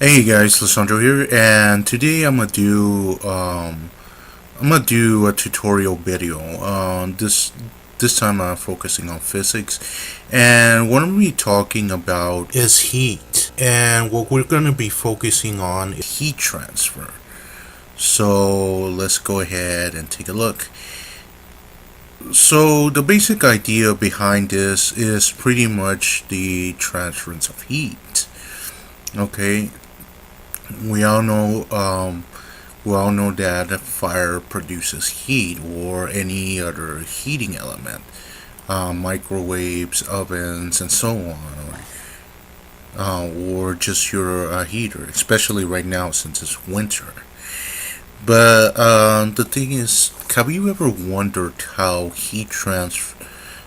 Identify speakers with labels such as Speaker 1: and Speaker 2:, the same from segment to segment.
Speaker 1: Hey guys, Lissandro here, and today I'm gonna do a tutorial video. This time I'm focusing on physics, and what I'm gonna be talking about is heat, and what we're gonna be focusing on is heat transfer. So let's go ahead and take a look. So the basic idea behind this is pretty much the transference of heat. Okay, we all know that fire produces heat or any other heating element, microwaves, ovens, and so on, or just your heater, especially right now since it's winter. But the thing is, have you ever wondered how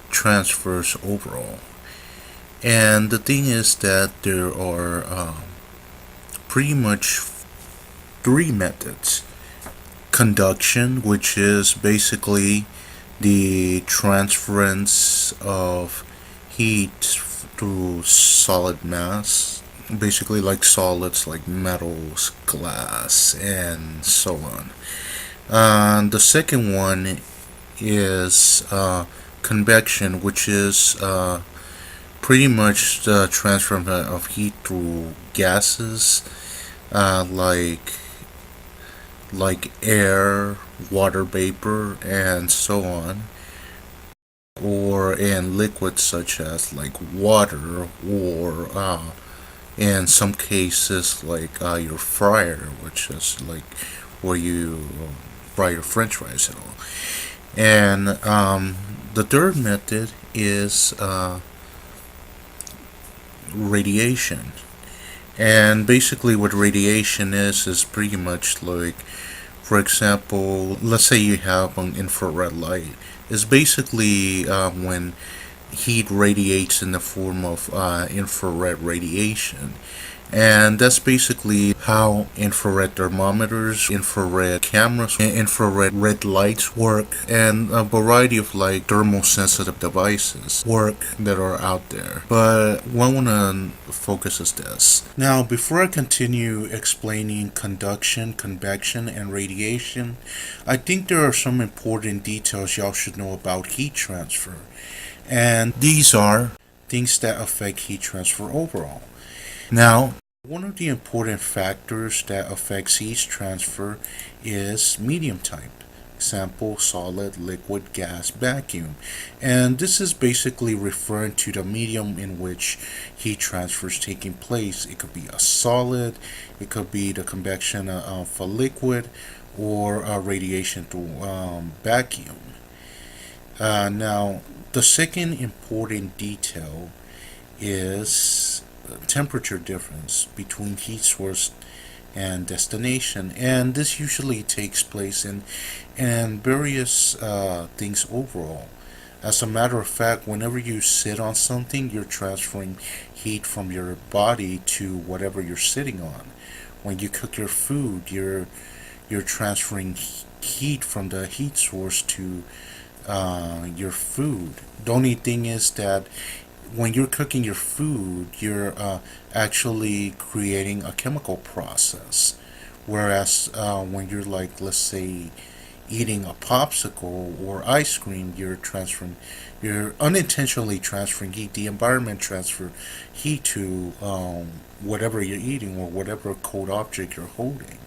Speaker 1: transfers overall? And the thing is that there are pretty much three methods: conduction, which is basically the transference of heat through solid mass, basically like solids like metals, glass, and so on. The second one is convection, which is pretty much the transfer of heat through gases, uh, like air, water vapor, and so on, or in liquids such as like water, or in some cases like your fryer, which is like where you fry your French fries and all. And the third method is radiation. And basically, what radiation is pretty much like, for example, let's say you have an infrared light. It's basically when heat radiates in the form of infrared radiation. And that's basically how infrared thermometers, infrared cameras, infrared red lights work, and a variety of like thermosensitive devices work that are out there. But what I want to focus is this. Now, before I continue explaining conduction, convection, and radiation, I think there are some important details y'all should know about heat transfer. And these are things that affect heat transfer overall. Now, one of the important factors that affects heat transfer is medium type. Example: solid, liquid, gas, vacuum. And this is basically referring to the medium in which heat transfer is taking place. It could be a solid, it could be the convection of a liquid, or radiation through vacuum. Now, the second important detail is temperature difference between heat source and destination, and this usually takes place in various things overall. As a matter of fact, whenever you sit on something, you're transferring heat from your body to whatever you're sitting on. When you cook your food, you're transferring heat from the heat source to your food. The only thing is that when you're cooking your food, you're actually creating a chemical process. Whereas when you're like, let's say, eating a popsicle or ice cream, you're unintentionally transferring heat. The environment transfer heat to whatever you're eating or whatever cold object you're holding.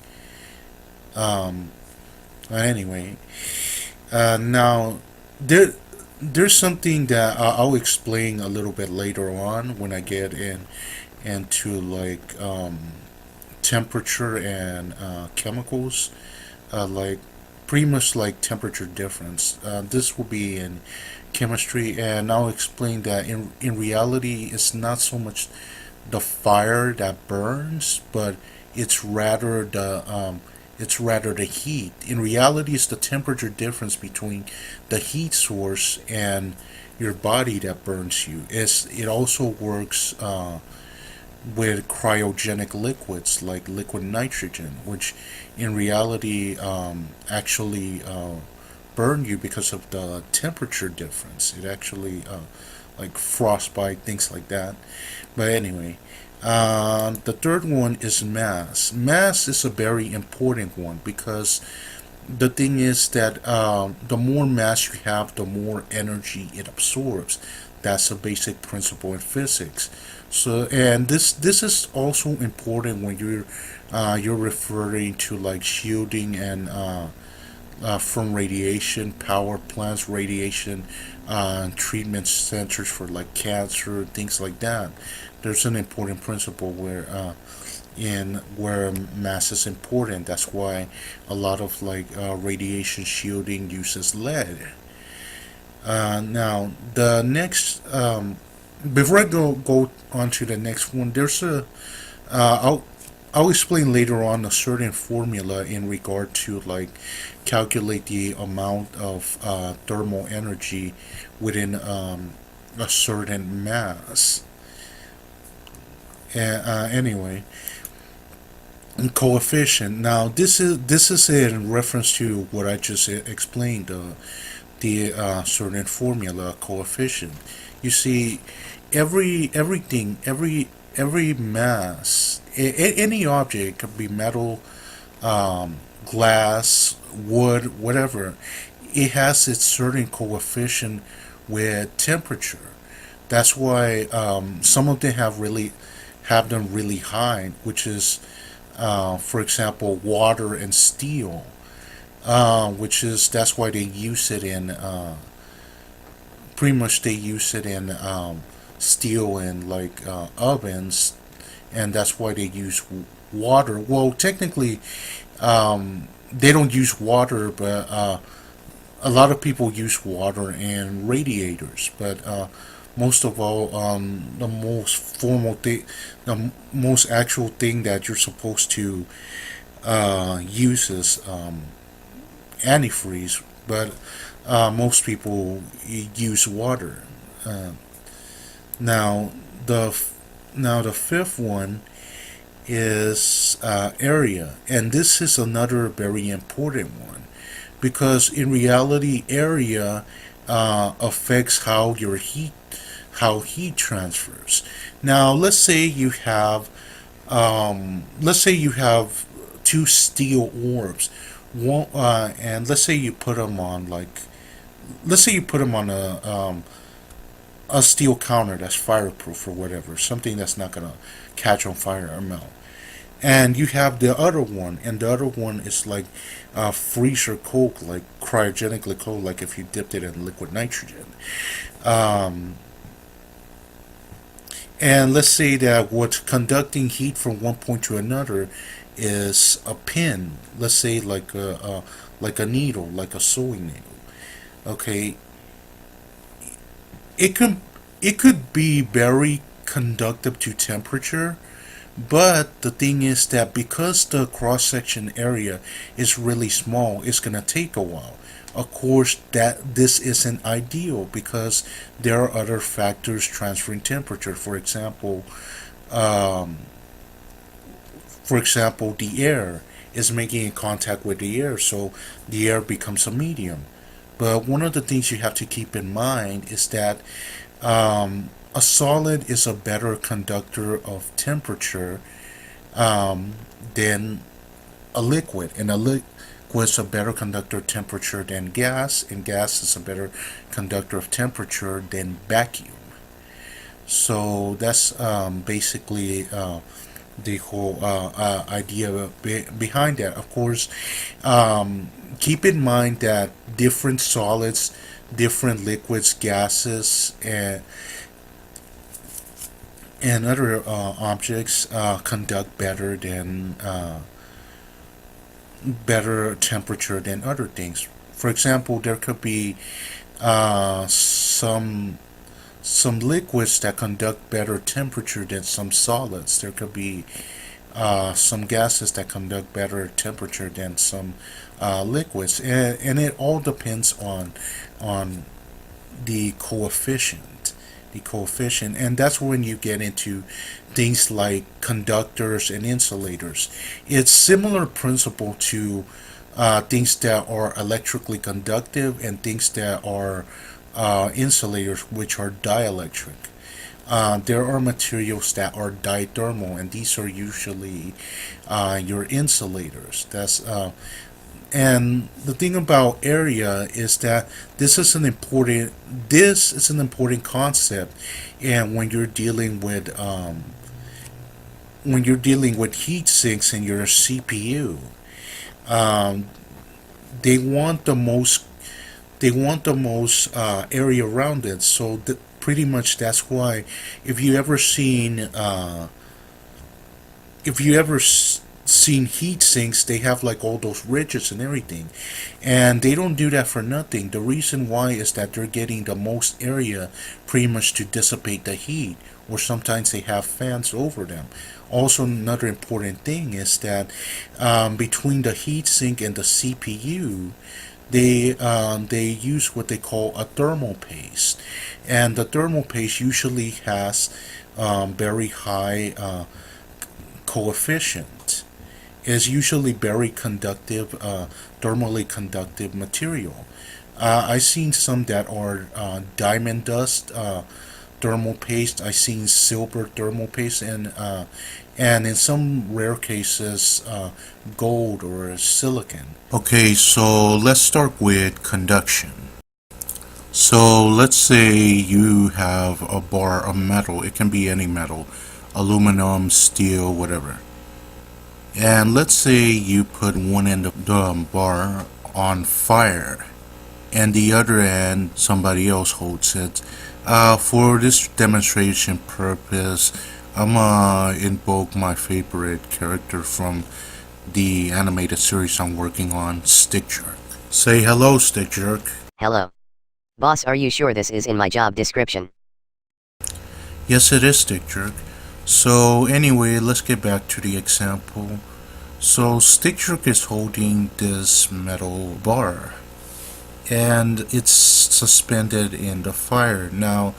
Speaker 1: Um, anyway, now there's something that I'll explain a little bit later on when I get into like temperature and chemicals, like pretty much like temperature difference. This will be in chemistry, and I'll explain that in reality it's not so much the fire that burns, but it's rather the heat. In reality, it's the temperature difference between the heat source and your body that burns you. It also works with cryogenic liquids like liquid nitrogen, which in reality actually burn you because of the temperature difference. It actually like frostbite, things like that. But anyway, The third one is mass. Mass is a very important one because the thing is that the more mass you have, the more energy it absorbs. That's a basic principle in physics. So, and this is also important when you're referring to like shielding and from radiation, power plants, radiation, treatment centers for like cancer, things like that. There's an important principle where mass is important. That's why a lot of like radiation shielding uses lead. Now the next before I go on to the next one, there's a I'll explain later on a certain formula in regard to like calculate the amount of thermal energy within a certain mass. Anyway, coefficient. Now this is in reference to what I just explained. The certain formula coefficient. You see, every mass, any object, could be metal, glass, wood, whatever. It has its certain coefficient with temperature. That's why some of them have them really high, which is, for example, water and steel. Which is that's why they use it in pretty much they use it in steel and like ovens, and that's why they use water. Well, technically, they don't use water, but a lot of people use water in radiators. But most of all, the most formal thing, the most actual thing that you're supposed to use is antifreeze, but most people use water. Uh, now the now the fifth one is area, and this is another very important one because in reality, area affects how heat transfers. Now, let's say you have two steel orbs, one, and let's say you put them on like, let's say you put them on a steel counter that's fireproof or whatever, something that's not gonna catch on fire or melt. And you have the other one, and the other one is like freezer cold, like cryogenically cold, like if you dipped it in liquid nitrogen. Um, and let's say that what's conducting heat from one point to another is a pin. Let's say like a needle, like a sewing needle. Okay, it could be very conductive to temperature, but the thing is that because the cross section area is really small, it's gonna take a while. Of course, that this isn't ideal because there are other factors transferring temperature. Um, for example, the air is making contact with the air, so the air becomes a medium. But one of the things you have to keep in mind is that a solid is a better conductor of temperature um, than a liquid, and a liquid is a better conductor of temperature than gas, and gas is a better conductor of temperature than vacuum. So that's basically the whole idea behind that. Of course, keep in mind that different solids, different liquids, gases, and other objects conduct better temperature than other things. For example, there could be uh, some some liquids that conduct better temperature than some solids. There could be some gases that conduct better temperature than some liquids, and it all depends on the coefficient. The coefficient, and that's when you get into things like conductors and insulators. It's similar principle to things that are electrically conductive and things that are insulators, which are dielectric. there are materials that are dithermal, and these are usually your insulators. And the thing about area is that this is an important concept, and when you're dealing with heat sinks in your CPU, um, they want the most area around it. So pretty much that's why if you ever seen if you ever seen heat sinks, they have like all those ridges and everything, and they don't do that for nothing. The reason why is that they're getting the most area pretty much to dissipate the heat, or sometimes they have fans over them. Also, another important thing is that between the heat sink and the CPU, they use what they call a thermal paste, and the thermal paste usually has very high coefficient. Is usually very conductive, thermally conductive material. I've seen some that are diamond dust thermal paste. I've seen silver thermal paste, and in some rare cases, gold or silicon. Okay, so let's start with conduction. So let's say you have a bar of metal. It can be any metal, aluminum, steel, whatever. And let's say you put one end of the bar on fire, and the other end somebody else holds it. For this demonstration purpose, I'm gonna invoke my favorite character from the animated series I'm working on, Stick Jerk. Say hello, Stick Jerk.
Speaker 2: Hello. Boss, are you sure this is in my job description?
Speaker 1: Yes, it is, Stick Jerk. So anyway, let's get back to the example. So Stick Jerk is holding this metal bar, and it's suspended in the fire. Now,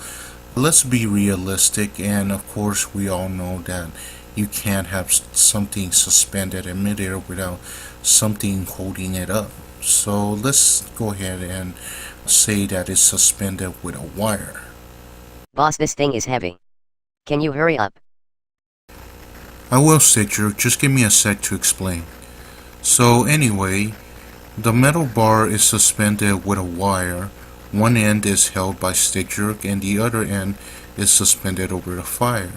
Speaker 1: let's be realistic, and of course we all know that you can't have something suspended in midair without something holding it up. So let's go ahead and say that it's suspended with a wire.
Speaker 2: Boss, this thing is heavy. Can you hurry up?
Speaker 1: I will, Stick Jerk, just give me a sec to explain. So anyway, the metal bar is suspended with a wire. One end is held by Stick Jerk and the other end is suspended over the fire.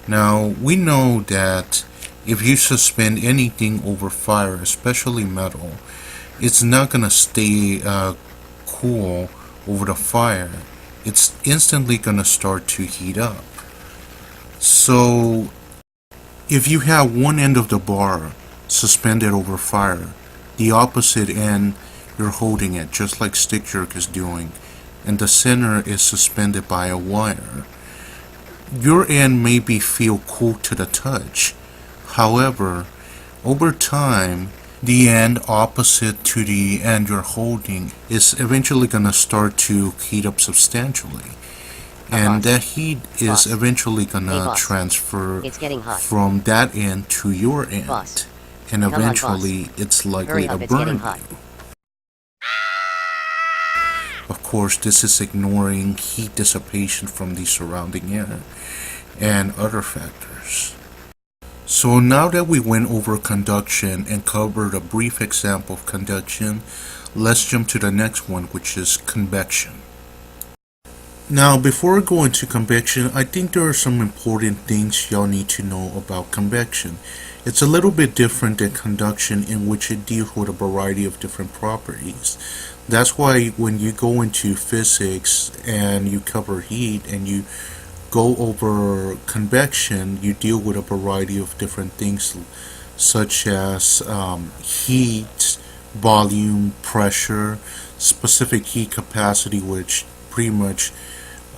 Speaker 1: Now, we know that if you suspend anything over fire, especially metal, it's not going to stay cool over the fire. It's instantly going to start to heat up. So, if you have one end of the bar suspended over fire, the opposite end you're holding it just like Stick Jerk is doing, and the center is suspended by a wire. Your end may feel cool to the touch. However, over time, the end opposite to the end you're holding is eventually going to start to heat up substantially. And that heat is eventually gonna transfer from that end to your end. And eventually it's likely to burn you. Of course, this is ignoring heat dissipation from the surrounding air and other factors. So now that we went over conduction and covered a brief example of conduction, let's jump to the next one, which is convection. Now, before I go into convection, I think there are some important things y'all need to know about convection. It's a little bit different than conduction, in which it deals with a variety of different properties. That's why when you go into physics and you cover heat and you go over convection, you deal with a variety of different things such as heat, volume, pressure, specific heat capacity, which pretty much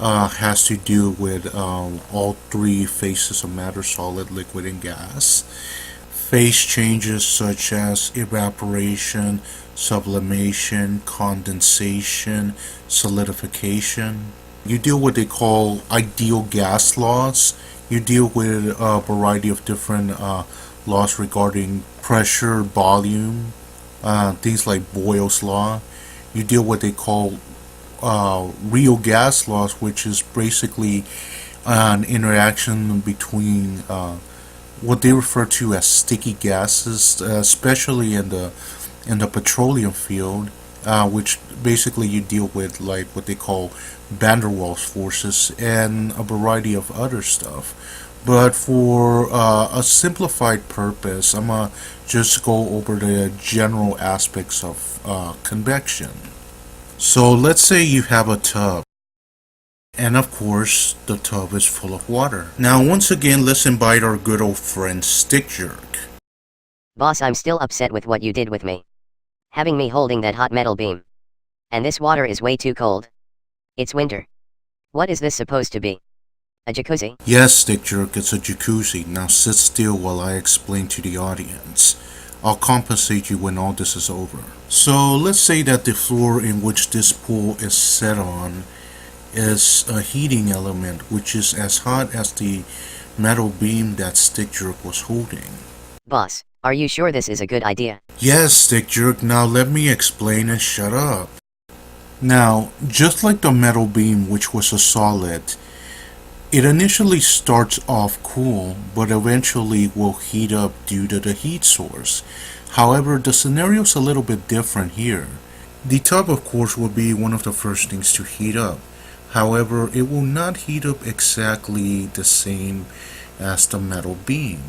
Speaker 1: has to do with all three phases of matter: solid, liquid, and gas. Phase changes such as evaporation, sublimation, condensation, solidification. You deal with what they call ideal gas laws. You deal with a variety of different laws regarding pressure, volume, things like Boyle's law. You deal with what they call real gas laws, which is basically an interaction between what they refer to as sticky gases, especially in the petroleum field, which basically you deal with like what they call van der Waals forces and a variety of other stuff. But for a simplified purpose, I'm gonna just go over the general aspects of convection. So let's say you have a tub, and of course the tub is full of water. Now once again, let's invite our good old friend Stick Jerk.
Speaker 2: Boss, I'm still upset with what you did with me. Having me holding that hot metal beam. And this water is way too cold. It's winter. What is this supposed to be? A jacuzzi?
Speaker 1: Yes, Stick Jerk, it's a jacuzzi. Now sit still while I explain to the audience. I'll compensate you when all this is over. So let's say that the floor in which this pool is set on is a heating element which is as hot as the metal beam that Stick Jerk was holding.
Speaker 2: Boss, are you sure this is a good idea?
Speaker 1: Yes, Stick Jerk, now let me explain and shut up. Now, just like the metal beam which was a solid, it initially starts off cool, but eventually will heat up due to the heat source. However, the scenario is a little bit different here. The tub, of course, will be one of the first things to heat up. However, it will not heat up exactly the same as the metal beam.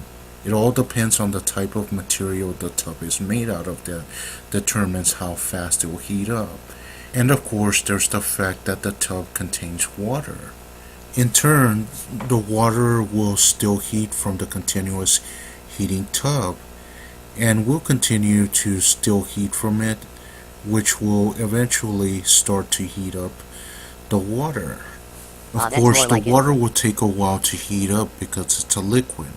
Speaker 1: It all depends on the type of material the tub is made out of that determines how fast it will heat up. And of course, there's the fact that the tub contains water. In turn, the water will still heat from the continuous heating tub and will continue to still heat from it, which will eventually start to heat up the water. Of course, the water will take a while to heat up because it's a liquid,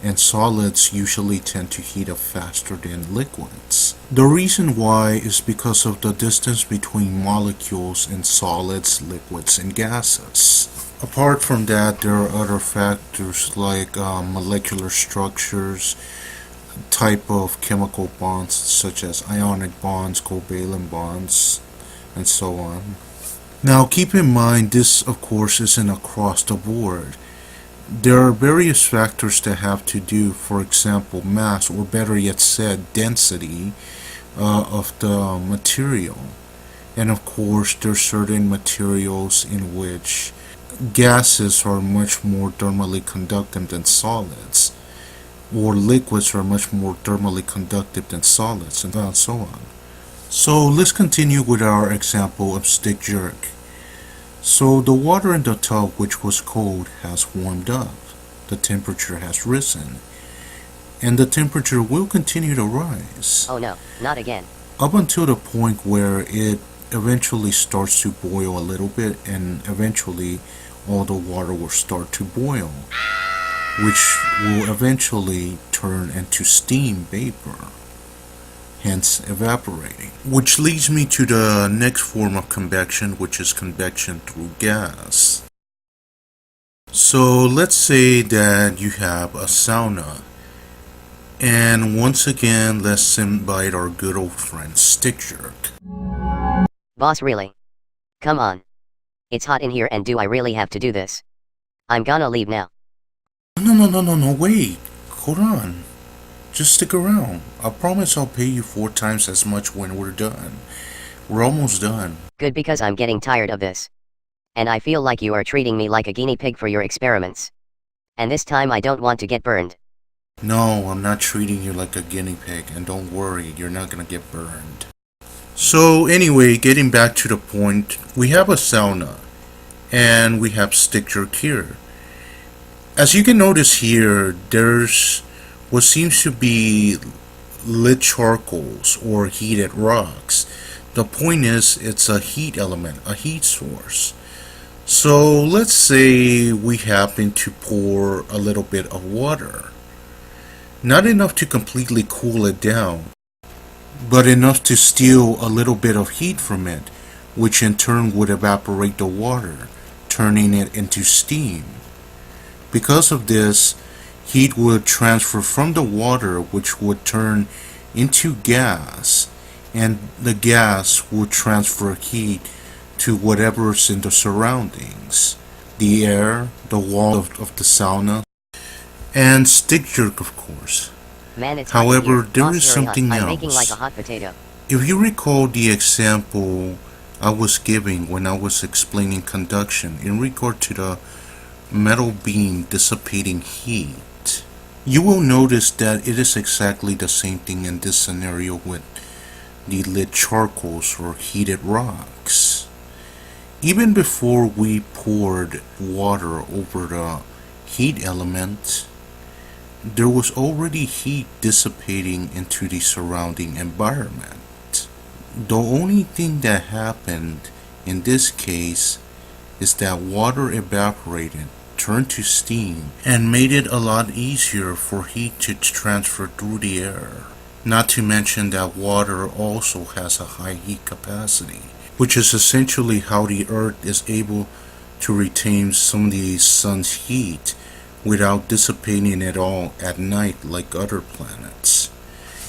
Speaker 1: and solids usually tend to heat up faster than liquids. The reason why is because of the distance between molecules in solids, liquids, and gases. Apart from that, there are other factors like molecular structures, type of chemical bonds such as ionic bonds, covalent bonds, and so on. Now keep in mind, this of course isn't across the board. There are various factors that have to do, for example, mass, or better yet said, density of the material. And of course, there are certain materials in which gases are much more thermally conductive than solids, or liquids are much more thermally conductive than solids, and so on. So let's continue with our example of Stick Jerk. So the water in the tub, which was cold, has warmed up. The temperature has risen, and the temperature will continue to rise.
Speaker 2: Oh no, not again.
Speaker 1: Up until the point where it eventually starts to boil a little bit, and eventually all the water will start to boil, which will eventually turn into steam vapor, hence evaporating. Which leads me to the next form of convection, which is convection through gas. So let's say that you have a sauna, and once again, let's invite our good old friend Stick Jerk.
Speaker 2: Boss, really? Come on. It's hot in here, and do I really have to do this? I'm gonna leave now.
Speaker 1: No, wait. Hold on. Just stick around. I promise I'll pay you 4 times as much when we're done. We're almost done.
Speaker 2: Good, because I'm getting tired of this. And I feel like you are treating me like a guinea pig for your experiments. And this time I don't want to get burned.
Speaker 1: No, I'm not treating you like a guinea pig, and don't worry, you're not gonna get burned. So anyway, getting back to the point, we have a sauna, and we have Stick Jerk here. As you can notice here, there's what seems to be lit charcoals or heated rocks. The point is, it's a heat element, a heat source. So let's say we happen to pour a little bit of water. Not enough to completely cool it down, but enough to steal a little bit of heat from it, which in turn would evaporate the water, turning it into steam. Because of this, heat would transfer from the water, which would turn into gas, and the gas would transfer heat to whatever's in the surroundings. the air, the wall of the sauna, and stick jerk, of course.
Speaker 2: Man, it's hot in
Speaker 1: However,
Speaker 2: here.
Speaker 1: there
Speaker 2: Boss,
Speaker 1: is
Speaker 2: hurry up.
Speaker 1: something
Speaker 2: I'm baking like a
Speaker 1: else.
Speaker 2: hot potato.
Speaker 1: If you recall the example I was giving when I was explaining conduction in regard to the metal beam dissipating heat, you will notice that it is exactly the same thing in this scenario with the lit charcoals or heated rocks. Even before we poured water over the heat element, there was already heat dissipating into the surrounding environment. The only thing that happened in this case is that water evaporated, turned to steam, and made it a lot easier for heat to transfer through the air. Not to mention that water also has a high heat capacity, which is essentially how the Earth is able to retain some of the sun's heat without dissipating it all at night like other planets.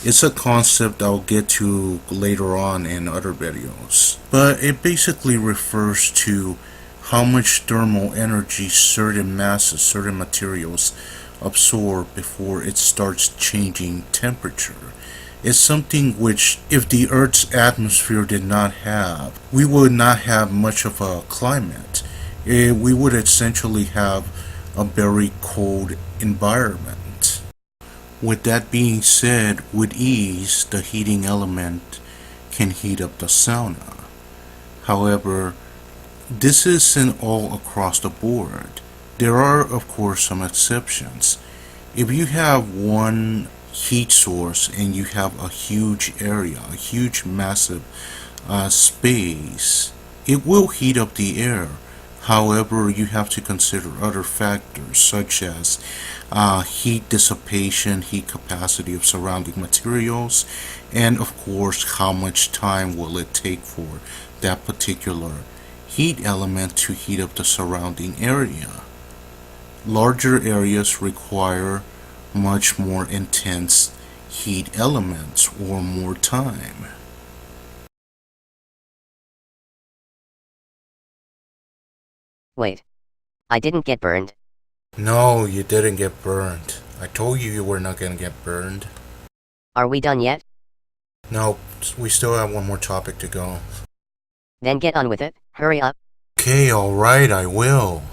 Speaker 1: It's a concept I'll get to later on in other videos, but it basically refers to how much thermal energy certain masses, certain materials absorb before it starts changing temperature. It's something which, if the Earth's atmosphere did not have, we would not have much of a climate. We would essentially have a very cold environment. With that being said, with ease, the heating element can heat up the sauna. However, this isn't all across the board. There are, of course, some exceptions. If you have one heat source and you have a huge area, a huge massive space, it will heat up the air. However, you have to consider other factors such as heat dissipation, heat capacity of surrounding materials, and of course, how much time will it take for that particular heat element to heat up the surrounding area. Larger areas require much more intense heat elements or more time.
Speaker 2: Wait. I didn't get burned.
Speaker 1: No, you didn't get burned. I told you were not gonna get burned.
Speaker 2: Are we done yet?
Speaker 1: No, we still have one more topic to go.
Speaker 2: Then get on with it. Hurry up.
Speaker 1: Okay, alright, I will.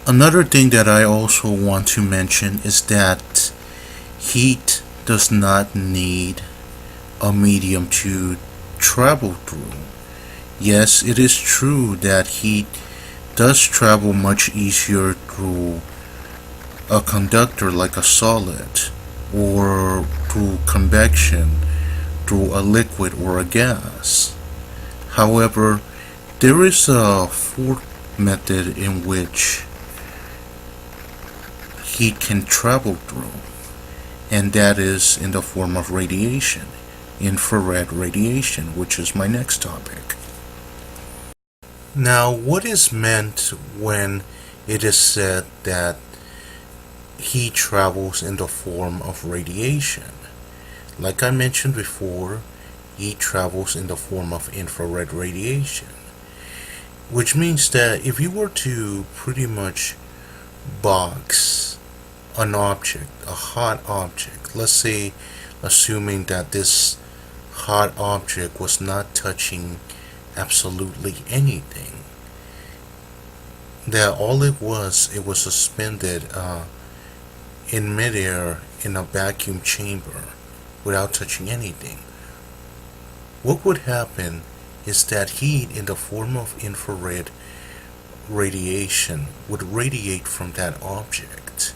Speaker 1: Another thing that I also want to mention is that heat does not need a medium to travel through. Yes, it is true that heat does travel much easier through a conductor like a solid, or through convection, through a liquid or a gas. However, there is a fourth method in which heat can travel through, and that is in the form of radiation, infrared radiation, which is my next topic. Now, what is meant when it is said that heat travels in the form of radiation? Like I mentioned before, heat travels in the form of infrared radiation, which means that if you were to pretty much box an object, a hot object, let's say assuming that this hot object was not touching absolutely anything, that all it was suspended in midair in a vacuum chamber without touching anything, what would happen is that heat in the form of infrared radiation would radiate from that object.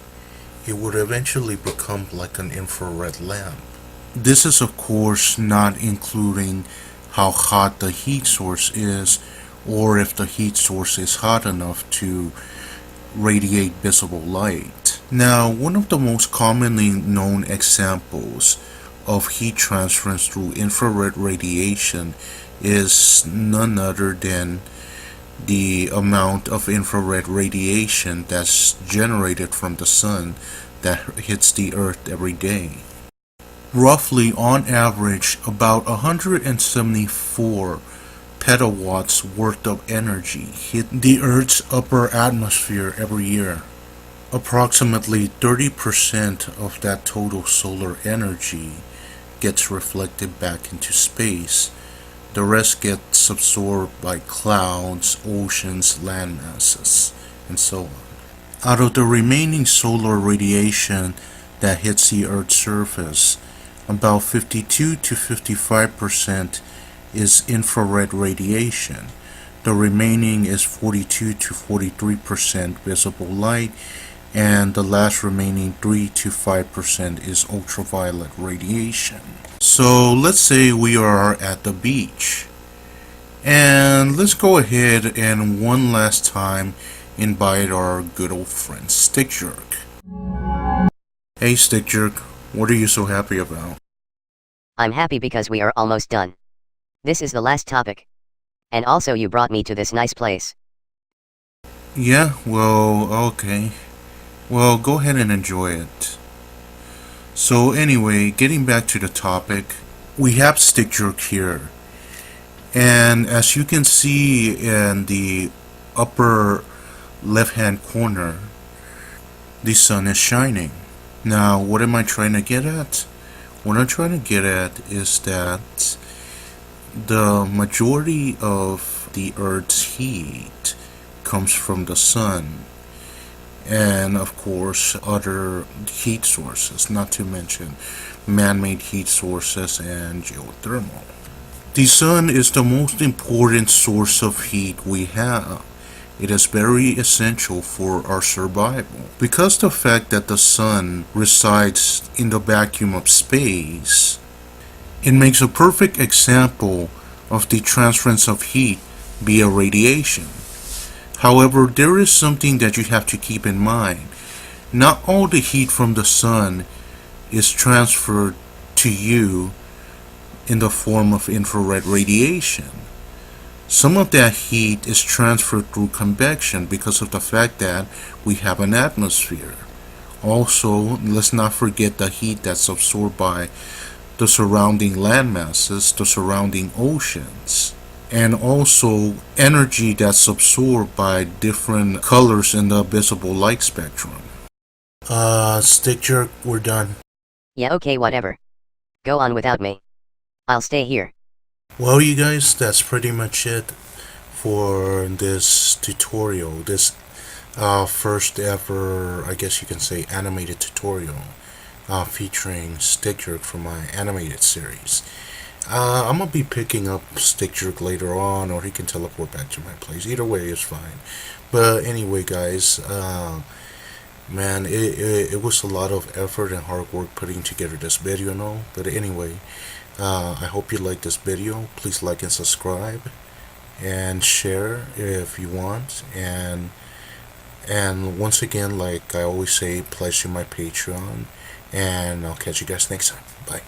Speaker 1: It would eventually become like an infrared lamp. This is of course not including how hot the heat source is, or if the heat source is hot enough to radiate visible light. Now, one of the most commonly known examples of heat transference through infrared radiation is none other than the amount of infrared radiation that's generated from the sun that hits the earth every day. Roughly, on average, about 174 petawatts worth of energy hit the Earth's upper atmosphere every year. Approximately 30% of that total solar energy gets reflected back into space. The rest gets absorbed by clouds, oceans, land masses, and so on. Out of the remaining solar radiation that hits the Earth's surface, about 52 to 55% is infrared radiation. The remaining is 42 to 43% visible light, and the last remaining 3 to 5% is ultraviolet radiation. So let's say we are at the beach, and let's go ahead and one last time invite our good old friend Stick Jerk. Hey Stick Jerk, what are you so happy about?
Speaker 2: I'm happy because we are almost done. This is the last topic. And also you brought me to this nice place.
Speaker 1: Yeah, well, okay. Well, go ahead and enjoy it. So anyway, getting back to the topic, we have Stick Jerk here. And as you can see in the upper left hand corner, the sun is shining. Now, what am I trying to get at? What I'm trying to get at is that the majority of the Earth's heat comes from the sun, and of course other heat sources, not to mention man-made heat sources and geothermal. The sun is the most important source of heat we have. It is very essential for our survival. Because the fact that the sun resides in the vacuum of space, it makes a perfect example of the transference of heat via radiation. However, there is something that you have to keep in mind. Not all the heat from the sun is transferred to you in the form of infrared radiation. Some of that heat is transferred through convection because of the fact that we have an atmosphere. Also, let's not forget the heat that's absorbed by the surrounding land masses, the surrounding oceans, and also energy that's absorbed by different colors in the visible light spectrum. Stick Jerk, we're done.
Speaker 2: Yeah, okay, whatever. Go on without me. I'll stay here.
Speaker 1: Well, you guys, that's pretty much it for this tutorial. This first ever, I guess you can say, animated tutorial featuring Stick Jerk from my animated series. I'm gonna be picking up Stick Jerk later on, or he can teleport back to my place. Either way is fine. But anyway, guys, man, it was a lot of effort and hard work putting together this video, no? But anyway, I hope you like this video. Please like and subscribe, and share if you want. And once again, like I always say, pledge to my Patreon. And I'll catch you guys next time. Bye.